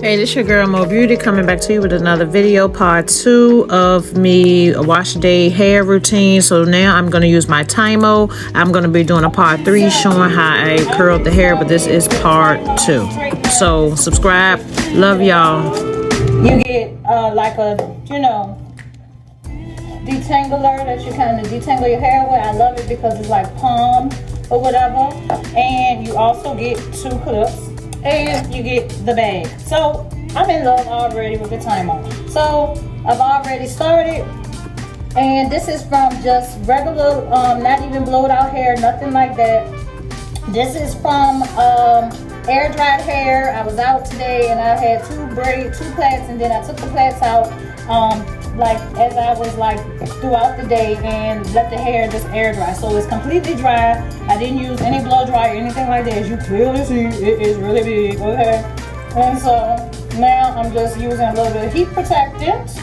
Hey, this your girl mobeaute coming back to you with another video, part 2 of me wash day hair routine. So now I'm going to use my Tymo. I'm going to be doing a part 3 showing how I curled the hair, but this is part 2. So subscribe. Love y'all. You get like a, detangler that you kind of detangle your hair with. I love it because it's like palm or whatever. And you also get 2 clips. And you get the bag. So I'm in love already with the Tymo. So I've already started, and this is from just regular, not even blowed out hair, nothing like that. This is from air dried hair. I was out today and I had 2 plaits, and then I took the plaits out like as I was like throughout the day and let the hair just air dry. So it's completely dry. I didn't use any blow dry or anything like that. As you clearly see, it is really big, okay? And so now I'm just using a little bit of heat protectant,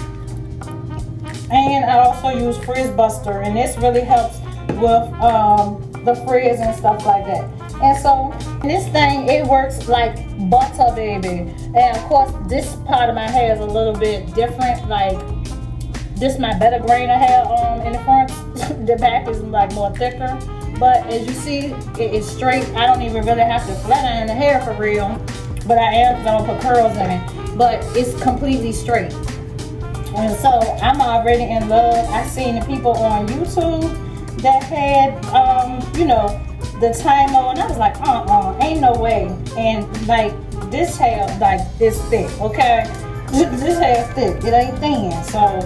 and I also use frizz buster, and this really helps with the frizz and stuff like that. And so this thing, it works like butter, baby. And of course this part of my hair is a little bit different. Like this is my better grain of hair in the front. The back is like more thicker, but as you see, it is straight. I don't even really have to flat iron the hair for real, but I am gonna put curls in it. But it's completely straight, and so I'm already in love. I've seen the people on YouTube that had the Tymo, and I was like, ain't no way. And like this hair, like this thick, okay? This hair is thick, it ain't thin. So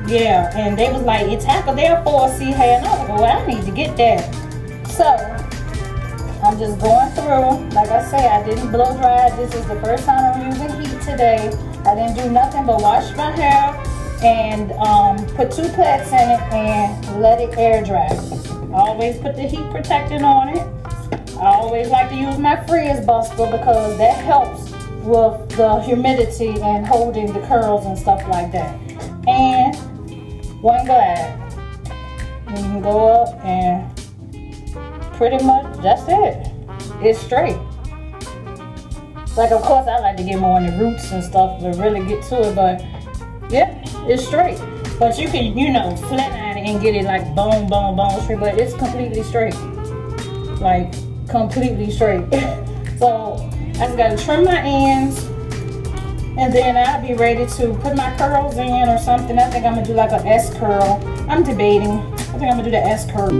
yeah, and they was like, it's half of their 4C hair, and I was like, well, I need to get that. So I'm just going through. Like I say, I didn't blow dry. This is the first time I'm using heat today. I didn't do nothing but wash my hair and put 2 plaits in it and let it air dry. I always put the heat protectant on it. I always like to use my frizz buster because that helps with the humidity and holding the curls and stuff like that. And 1 glide. You can go up and pretty much that's it. It's straight. Like, of course I like to get more in the roots and stuff to really get to it, but yeah, it's straight. But you can, flat iron it and get it like bone straight, but it's completely straight. Like, completely straight. So I just gotta trim my ends, and then I'll be ready to put my curls in or something. I think I'm gonna do like an S curl. I'm debating. I think I'm gonna do the S curl.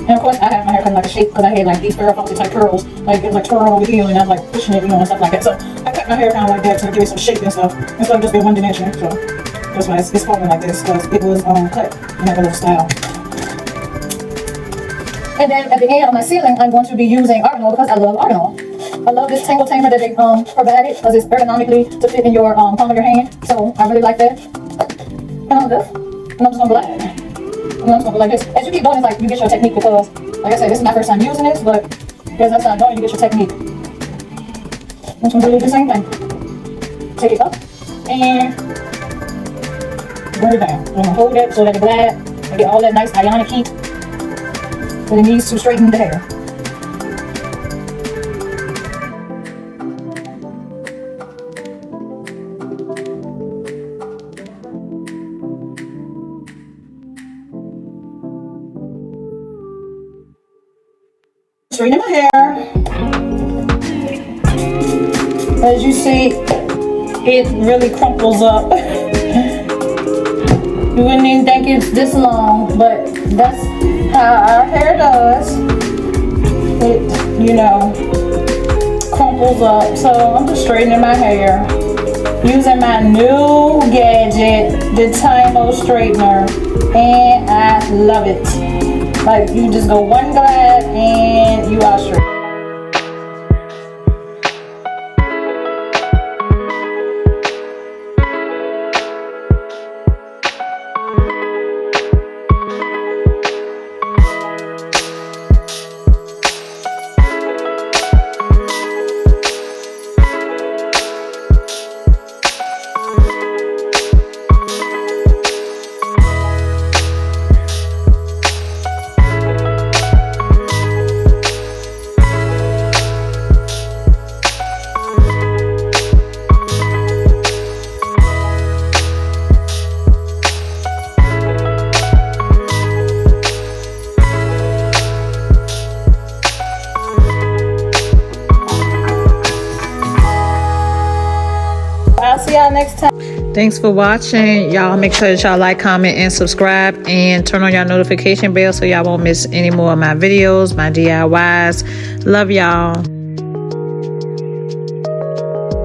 And of course, I have my hair kind of like a shape because I had like these Vera type curls, like it was like twirling over here, and I was like pushing it, and stuff like that. So I cut my hair kind of like that to give it some shape and stuff, instead of just being one dimension. So that's why it's forming like this, because it was cut in like a little style. And then at the end of my sealing, I'm going to be using argan oil because I love argan oil. I love this tangle tamer that they provided because it's ergonomically to fit in your palm of your hand. So I really like that. And I'm just gonna glide. know, I'm just gonna go like this. As you keep doing this, like you get your technique, because, like I said, this is my first time using this, but as I start doing, you get your technique. I'm just gonna do the same thing. Take it up and bring it down. I'm gonna hold it so that the glide and get all that nice ionic heat that it needs to straighten the hair. Straightening my hair. As you see, it really crumples up. You wouldn't even think it's this long, but that's how our hair does. It, you know, crumples up. So I'm just straightening my hair using my new gadget, the TymoStraightener, and I love it. Like, you just go one glide and you are straight. I'll see y'all next time. Thanks for watching. Y'all make sure that y'all like, comment, and subscribe, and turn on your notification bell so y'all won't miss any more of my videos, my DIYs. Love y'all.